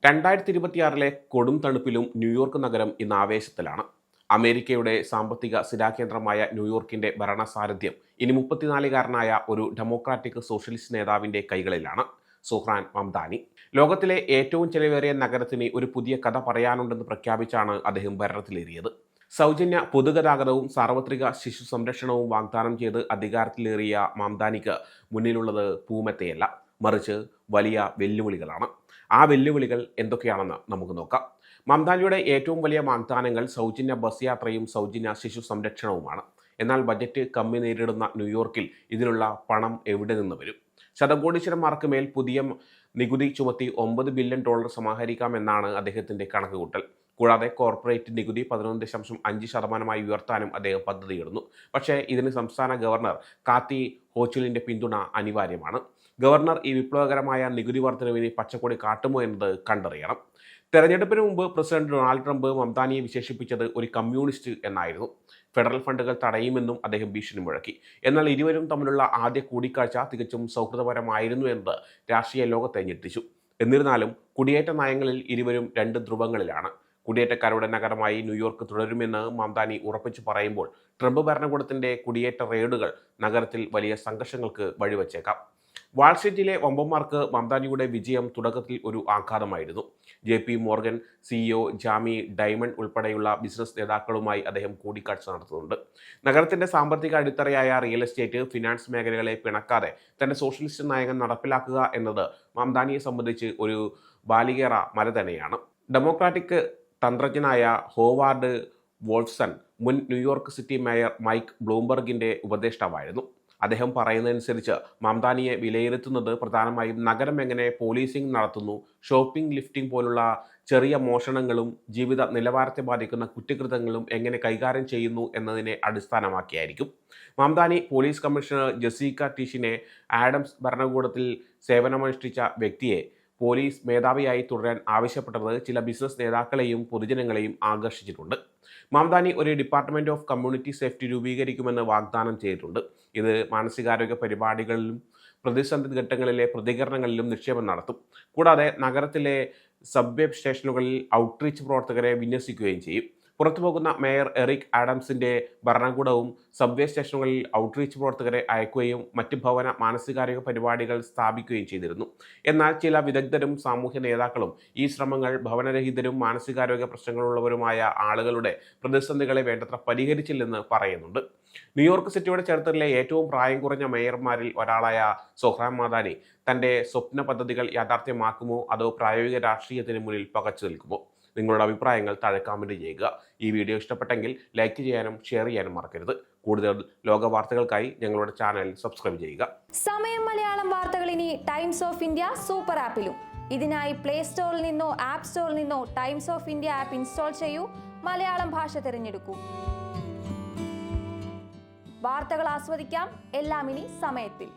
2026 കൊടും തണുപ്പിലും ന്യൂയോർക്ക് നഗരം ഇന്ന് ആവേശത്തിലാണ്. അമേരിക്കയുടെ സാമ്പത്തിക സ്ഥിരാകേന്ദ്രമായ ന്യൂയോർക്കിന്റെ ഭരണസാരഥ്യം ഇനി 34-കാരനായ ഒരു ഡെമോക്രാറ്റിക് സോഷ്യലിസ്റ്റ് നേതാവിന്റെ കൈകളിലാണ്. സുഹ്റാൻ മംദാനി. ലോകത്തിലെ ഏറ്റവും ചെലവേറിയ നഗരത്തിന് ഒരു പുതിയ കഥ പറയാനുണ്ടെന്ന് പ്രഖ്യാപിച്ചാണ് അദ്ദേഹം ഭരണത്തിലേറിയത്. സൗജന്യ പൊതുഗതാഗതവും സാർവത്രിക ശിശു സംരക്ഷണവും വാഗ്ദാനം ചെയ്ത് അധികാരത്തിലേറിയ മംദാനിക്ക് മുന്നിലുള്ളത് പൂമെത്തയല്ല, മറിച്ച് വലിയ വെല്ലുവിളികളാണ്. ആ വെല്ലുവിളികൾ എന്തൊക്കെയാണെന്ന് നമുക്ക് നോക്കാം. മംദാനിയുടെ ഏറ്റവും വലിയ വാഗ്ദാനങ്ങൾ സൗജന്യ ബസ് യാത്രയും സൗജന്യ ശിശു സംരക്ഷണവുമാണ്. എന്നാൽ ബജറ്റ് കമ്മി നേരിടുന്ന ന്യൂയോർക്കിൽ ഇതിനുള്ള പണം എവിടെ നിന്ന് വരും? ശതകോടീശ്വരന്മാർക്ക് മേൽ പുതിയ നികുതി ചുമത്തി $9 ബില്യൺ സമാഹരിക്കാമെന്നാണ് അദ്ദേഹത്തിന്റെ കണക്കുകൂട്ടൽ. കൂടാതെ കോർപ്പറേറ്റ് നികുതി 11.5% ഉയർത്താനും അദ്ദേഹം പദ്ധതിയിടുന്നു. പക്ഷേ ഇതിന് സംസ്ഥാന ഗവർണർ കാത്തി ഹോച്ചുലിന്റെ പിന്തുണ അനിവാര്യമാണ്. ഗവർണർ ഈ വിപ്ലവകരമായ നികുതി വർധനവിന് പച്ചക്കൊടി കാട്ടുമോ എന്നത് കണ്ടറിയണം. തെരഞ്ഞെടുപ്പിന് മുമ്പ് പ്രസിഡന്റ് ഡൊണാൾഡ് ട്രംപ് മംദാനിയെ വിശേഷിപ്പിച്ചത് ഒരു കമ്മ്യൂണിസ്റ്റ് എന്നായിരുന്നു. ഫെഡറൽ ഫണ്ടുകൾ തടയുമെന്നും അദ്ദേഹം ഭീഷണി മുഴക്കി. എന്നാൽ ഇരുവരും തമ്മിലുള്ള ആദ്യ കൂടിക്കാഴ്ച തികച്ചും സൗഹൃദപരമായിരുന്നു എന്നത് രാഷ്ട്രീയ ലോകത്തെ ഞെട്ടിച്ചു. എന്നിരുന്നാലും കുടിയേറ്റ നയങ്ങളിൽ ഇരുവരും രണ്ട് ധ്രുവങ്ങളിലാണ്. കുടിയേറ്റക്കാരുടെ നഗരമായി ന്യൂയോർക്ക് തുടരുമെന്ന് മംദാനി ഉറപ്പിച്ചു പറയുമ്പോൾ ട്രംപ് ഭരണകൂടത്തിന്റെ കുടിയേറ്റ റെയ്ഡുകൾ നഗരത്തിൽ വലിയ സംഘർഷങ്ങൾക്ക് വഴിവെച്ചേക്കാം. വാൾസ്ട്രീറ്റിലെ വമ്പന്മാർക്ക് മംദാനിയുടെ വിജയം തുടക്കത്തിൽ ഒരു ആഘാതമായിരുന്നു. JP മോർഗൻ CEO ജാമി ഡൈമൺ ഉൾപ്പെടെയുള്ള ബിസിനസ് നേതാക്കളുമായി അദ്ദേഹം കൂടിക്കാഴ്ച നടത്തുന്നുണ്ട്. നഗരത്തിന്റെ സാമ്പത്തിക അടിത്തറയായ റിയൽ എസ്റ്റേറ്റ്, ഫിനാൻസ് മേഖലകളെ പിണക്കാതെ തന്റെ സോഷ്യലിസ്റ്റ് നയങ്ങൾ നടപ്പിലാക്കുക എന്നത് മംദാനിയെ സംബന്ധിച്ച് ഒരു ബാലികേറ മല തന്നെയാണ്. ഡെമോക്രാറ്റിക് തന്ത്രജ്ഞനായ ഹോവാർഡ് വോൾഫ്സൺ മുൻ ന്യൂയോർക്ക് സിറ്റി മേയർ മൈക്ക് ബ്ലൂംബർഗിന്റെ ഉപദേഷ്ടാവായിരുന്നു. അദ്ദേഹം പറയുന്നതനുസരിച്ച് മംദാനിയെ വിലയിരുത്തുന്നത് പ്രധാനമായും നഗരം എങ്ങനെ പോലീസിംഗ് നടത്തുന്നു, ഷോപ്പിംഗ് ലിഫ്റ്റിംഗ് പോലുള്ള ചെറിയ മോഷണങ്ങളും ജീവിത നിലവാരത്തെ ബാധിക്കുന്ന കുറ്റകൃത്യങ്ങളും എങ്ങനെ കൈകാര്യം ചെയ്യുന്നു എന്നതിനെ അടിസ്ഥാനമാക്കിയായിരിക്കും. മംദാനി പോലീസ് കമ്മീഷണർ ജെസിക്ക ടിഷിനെ ആഡംസ് ഭരണകൂടത്തിൽ സേവനമനുഷ്ഠിച്ച വ്യക്തിയെ പോലീസ് മേധാവിയായി തുടരാൻ ആവശ്യപ്പെട്ടത് ചില ബിസിനസ് നേതാക്കളെയും പൊതുജനങ്ങളെയും ആകർഷിച്ചിട്ടുണ്ട്. മംദാനി ഒരു ഡിപ്പാർട്ട്മെന്റ് ഓഫ് കമ്മ്യൂണിറ്റി സേഫ്റ്റി രൂപീകരിക്കുമെന്ന് വാഗ്ദാനം ചെയ്തിട്ടുണ്ട്. ഇത് മാനസികാരോഗ്യ പരിപാടികളിലും പ്രതിസന്ധി ഘട്ടങ്ങളിലെ പ്രതികരണങ്ങളിലും നിക്ഷേപം നടത്തും. കൂടാതെ നഗരത്തിലെ സബ്വേ സ്റ്റേഷനുകളിൽ ഔട്ട്റീച്ച് പ്രവർത്തകരെ വിന്യസിക്കുകയും ചെയ്യും. പുറത്തുപോകുന്ന മേയർ എറിക് ആഡംസിന്റെ ഭരണകൂടവും സബ്വേ സ്റ്റേഷനുകളിൽ ഔട്ട്റീച്ച് പ്രവർത്തകരെ അയക്കുകയും മറ്റ് ഭവന മാനസികാരോഗ്യ പരിപാടികൾ സ്ഥാപിക്കുകയും ചെയ്തിരുന്നു. എന്നാൽ ചില വിദഗ്ധരും സാമൂഹ്യ നേതാക്കളും ഈ ശ്രമങ്ങൾ ഭവനരഹിതരും മാനസികാരോഗ്യ പ്രശ്നങ്ങളുള്ളവരുമായ ആളുകളുടെ പ്രതിസന്ധികളെ വേണ്ടത്ര പരിഹരിച്ചില്ലെന്ന് പറയുന്നുണ്ട്. ന്യൂയോർക്ക് സിറ്റിയുടെ ചരിത്രത്തിലെ ഏറ്റവും പ്രായം കുറഞ്ഞ മേയർമാരിൽ ഒരാളായ സുഹ്റാൻ മംദാനി തന്റെ സ്വപ്ന പദ്ധതികൾ യാഥാർത്ഥ്യമാക്കുമോ അതോ പ്രായോഗിക രാഷ്ട്രീയത്തിന് മുന്നിൽ പകച്ചു നിൽക്കുമോ? നിങ്ങളുടെ അഭിപ്രായങ്ങൾ താഴെ കമൻറ്റ് ചെയ്യുക. ഈ വീഡിയോ ഇഷ്ടപ്പെട്ടെങ്കിൽ ലൈക്ക് ചെയ്യാനും ഷെയർ ചെയ്യാനും മറക്കരുത്. കൂടുതൽ ലോക വാർത്തകൾക്കായി ഞങ്ങളുടെ ചാനൽ സബ്സ്ക്രൈബ് ചെയ്യുക. സമയം മലയാളം വാർത്തകൾ ഇനി ടൈംസ് ഓഫ് ഇന്ത്യ സൂപ്പർ ആപ്പിലും. ഇതിനായി പ്ലേ സ്റ്റോറിൽ നിന്നോ ആപ്പ് സ്റ്റോറിൽ നിന്നോ times of India app install ചെയ്യൂ. മലയാളം ഭാഷ തിരഞ്ഞെടുക്കൂ. വാർത്തകൾ ആസ്വദിക്കാം. എല്ലാം ഇനി സമയത്തിൽ.